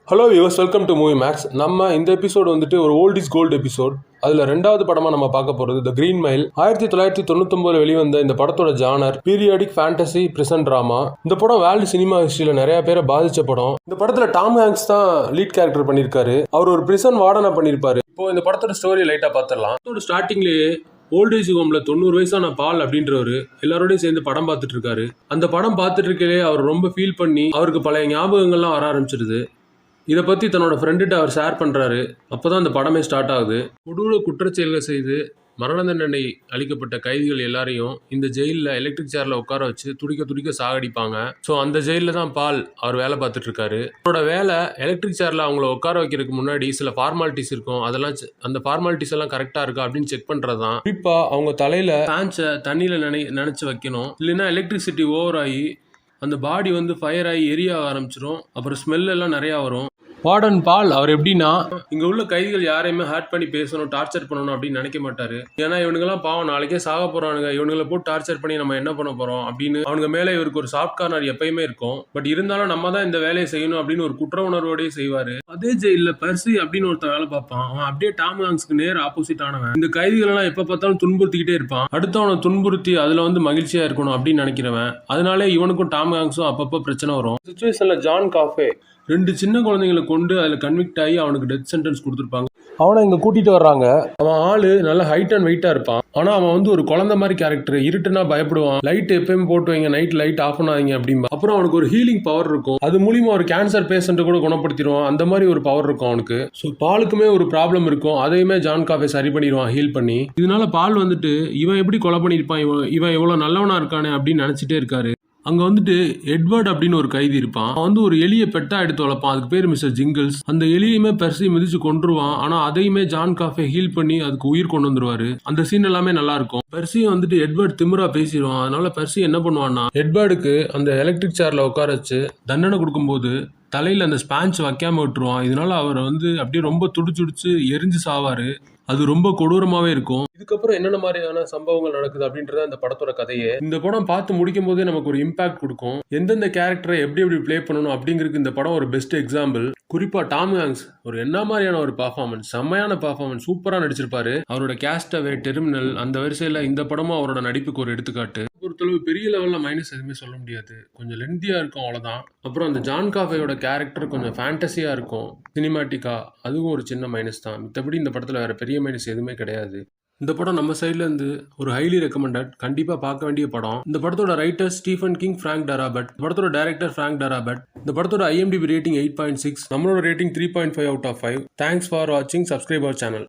Hello viewers, welcome to movie max. நம்ம இந்த episode வந்துட்டு ஒரு ஓல்ட் இஸ் கோல்டு எபிசோட். அதில் ரெண்டாவது படமாக நம்ம பார்க்க போகிறது த கிரீன் மைல். 1999 வெளிவந்த இந்த படத்தோட genre periodic fantasy prison drama. இந்த படம் வேர்ல்டு சினிமா ஹிஸ்டரியில் நிறைய பேரை பாதிச்ச படம். இந்த படத்தில் டாம் ஹாங்க்ஸ் தான் லீட் கேரக்டர் பண்ணியிருக்காரு. அவர் ஒரு பிரிசன் வார்டனா பண்ணியிருப்பாரு. இப்போ இந்த படத்தோட ஸ்டோரி லைட்டாக பார்த்துடலாம். படத்தோட ஸ்டார்டிங்லேயே ஓல்டேஜ் ஹோம்ல 90 வயசான பால் அப்படின்றவரு எல்லாரோடையும் சேர்ந்து படம் பார்த்துட்டு இருக்காரு. அந்த படம் பார்த்துட்டு இருக்கலே அவர் ரொம்ப ஃபீல் பண்ணி அவருக்கு பழைய ஞாபகங்கள்லாம் வர ஆரம்பிச்சிருது. இதை பற்றி தன்னோட ஃப்ரெண்டுகிட்ட அவர் ஷேர் பண்ணுறாரு. அப்போ தான் அந்த படமே ஸ்டார்ட் ஆகுது. கொடூர குற்றச்செயல்கள் செய்து மரண தண்டனை அளிக்கப்பட்ட கைதிகள் எல்லாரையும் இந்த ஜெயிலில் எலக்ட்ரிக் சேரில் உட்கார வச்சு துடிக்க துடிக்க சாகடிப்பாங்க. ஸோ அந்த ஜெயிலில் தான் பால் அவர் வேலை பார்த்துட்டு இருக்காரு. அவரோட வேலை எலக்ட்ரிக் சேரில் அவங்கள உட்கார வைக்கிறதுக்கு முன்னாடி சில ஃபார்மாலிட்டிஸ் இருக்கும். அதெல்லாம் அந்த ஃபார்மாலிட்டிஸ் எல்லாம் கரெக்டாக இருக்கா அப்படின்னு செக் பண்ணுறது தான். குறிப்பாக அவங்க தலையில் ஃபேன்ஸை தண்ணியில் நினச்சி வைக்கணும். இல்லைன்னா எலக்ட்ரிசிட்டி ஓவர் ஆகி அந்த பாடி வந்து ஃபயர் ஆகி எரிய ஆரம்பிச்சிடும். அப்புறம் ஸ்மெல் எல்லாம் நிறையா வரும். வார்டன் பால் அவர் எப்படின்னா, இங்க உள்ள கைதிகள் யாரையுமே ஹர்ட் பண்ணி பேசணும், டார்ச்சர் பண்ணணும் அப்படின்னு நினைக்க மாட்டாரு. ஏன்னா இவனுங்கெல்லாம் பாவம், நாளைக்கே சாக போறானுங்க, இவனுங்களை போட்டு டார்ச்சர் பண்ணி நம்ம என்ன பண்ண போறோம் அப்படின்னு அவனுங்க மேலே இவருக்கு ஒரு சாஃப்ட் கார்னர் எப்பயுமே இருக்கும். பட் இருந்தாலும் நம்ம தான் இந்த வேலையை செய்யணும் அப்படின்னு ஒரு குற்ற உணர்வோடய செய்வாரு. அதே ஜெயில பெர்சி அப்படின்னு ஒருத்தன் வேலை பார்ப்பான். அவன் அப்படியே டாம் ஹாங்க்ஸ்க்கு நேர் ஆப்போசிட் ஆனவன். இந்த கைதிகள் எல்லாம் எப்ப பார்த்தாலும் துன்புறுத்திக்கிட்டே இருப்பான். அடுத்தவனை துன்புறுத்தி அதுல வந்து மகிழ்ச்சியா இருக்கணும் அப்படின்னு நினைக்கிறவன். அதனாலே இவனுக்கும் டாம் ஹாங்க்ஸும் அப்பப்போ பிரச்சனை வரும். சிச்சுவேஷன்ல ஜான் காஃபே 2 சின்ன குழந்தைங்களை கொண்டு அதில் கன்விக்ட் ஆகி அவனுக்கு டெத் சென்டென்ஸ் கொடுத்துருப்பாங்க. அவனை இங்கே கூட்டிட்டு வர்றாங்க. அவன் ஆளு நல்ல ஹைட் அண்ட் வெயிட்டா இருப்பான். ஆனா அவன் வந்து ஒரு குழந்தை மாதிரி கேரக்டர். இருட்டுனா பயப்படுவான். லைட் எப்பயுமே போட்டு வைங்க, நைட் லைட் ஆஃப் பண்ணாதீங்க அப்படின்பா. அப்புறம் அவனுக்கு ஒரு ஹீலிங் பவர் இருக்கும். அது மூலியமா ஒரு கேன்சர் பேஷண்ட்டை கூட குணப்படுத்திடுவான். அந்த மாதிரி ஒரு பவர் இருக்கும் அவனுக்கு. ஸோ பாலுக்குமே ஒரு ப்ராப்ளம் இருக்கும். அதையுமே ஜான் காஃபே சரி பண்ணிடுவான் ஹீல் பண்ணி. இதனால பால் வந்துட்டு இவன் எப்படி கொலை பண்ணியிருப்பான், இவன் எவ்வளவு நல்லவனா இருக்கானே அப்படின்னு நினைச்சிட்டே இருக்காரு. அங்க வந்துட்டு எட்வர்ட் அப்படின்னு ஒரு கைதி இருப்பான். அவன் வந்து ஒரு எலியை பெட்டா எடுத்து வளர்ப்பான். அதுக்கு பேர் மிஸ்டர் ஜிங்கிள்ஸ். அந்த எலியுமே பெர்சி மிதிச்சு கொன்றுவான். ஆனா அதையுமே ஜான் காஃபே ஹீல் பண்ணி அதுக்கு உயிர் கொண்டு வந்துருவாரு. அந்த சீன் எல்லாமே நல்லா இருக்கும். பெர்சியை வந்துட்டு எட்வர்ட் திமிரா பேசிடுவான். அதனால பெர்சி என்ன பண்ணுவான்னா, எட்வர்டுக்கு அந்த எலக்ட்ரிக் சேர்ல உட்கார வச்சு தண்டனை கொடுக்கும்போது தலையில அந்த ஸ்பாஞ்ச் வைக்காம விட்டுருவான். இதனால அவர் வந்து அப்படியே ரொம்ப துடிச்சுடிச்சு எரிஞ்சு சாவாரு. அது ரொம்ப கொடூரமாவே இருக்கும். இதுக்கப்புறம் என்னென்ன மாதிரியான சம்பவங்கள் நடக்குது அப்படின்றத அந்த படத்தோட கதையே. இந்த படம் பார்த்து முடிக்கும் போதே நமக்கு ஒரு இம்பாக்ட் கொடுக்கும். எந்தெந்த கேரக்டரை எப்படி எப்படி பிளே பண்ணணும் அப்படிங்கிறதுக்கு இந்த படம் ஒரு பெஸ்ட் எக்ஸாம்பிள். குறிப்பா டாம் ஹாங்க்ஸ் ஒரு என்ன மாதிரியான ஒரு பர்ஃபார்மன்ஸ், செம்மையான பர்ஃபார்மன்ஸ், சூப்பரா நடிச்சிருப்பாரு. அவரோட கேஸ்டவே, டெர்மினல், அந்த வரிசையில இந்த படமும் அவரோட நடிப்புக்கு ஒரு எடுத்துக்காட்டு. பொறுத்தளவு பெரிய லெவல்ல மைனஸ் எதுவுமே சொல்ல முடியாது. கொஞ்சம் லென்த்தியா இருக்கும், அவ்வளவுதான். அப்புறம் அந்த ஜான் காஃபேயோட கேரக்டர் கொஞ்சம் ஃபேண்டசியா இருக்கும், சினிமாட்டிக்கா. அதுவும் ஒரு சின்ன மைனஸ் தான். மத்தபடி இந்த படத்துல வேற பெரிய மைனஸ் எதுவுமே கிடையாது. இந்த படம் நம்ம சைட்ல இருந்து ஒரு ஹைலி ரெக்கமெண்டட், கண்டிப்பா பார்க்க வேண்டிய படம். இந்த படத்தோட ரைட்டர் ஸ்டீஃபன் கிங், ஃப்ராங்க் டராபட். படத்தோட டைரக்டர் ஃப்ராங்க் டராபட். இந்த படத்தோட IMDb ரேட்டிங் 8.6. நம்மளோட rating 3.5 out of 5. Thanks for வாட்சிங். Subscribe our channel.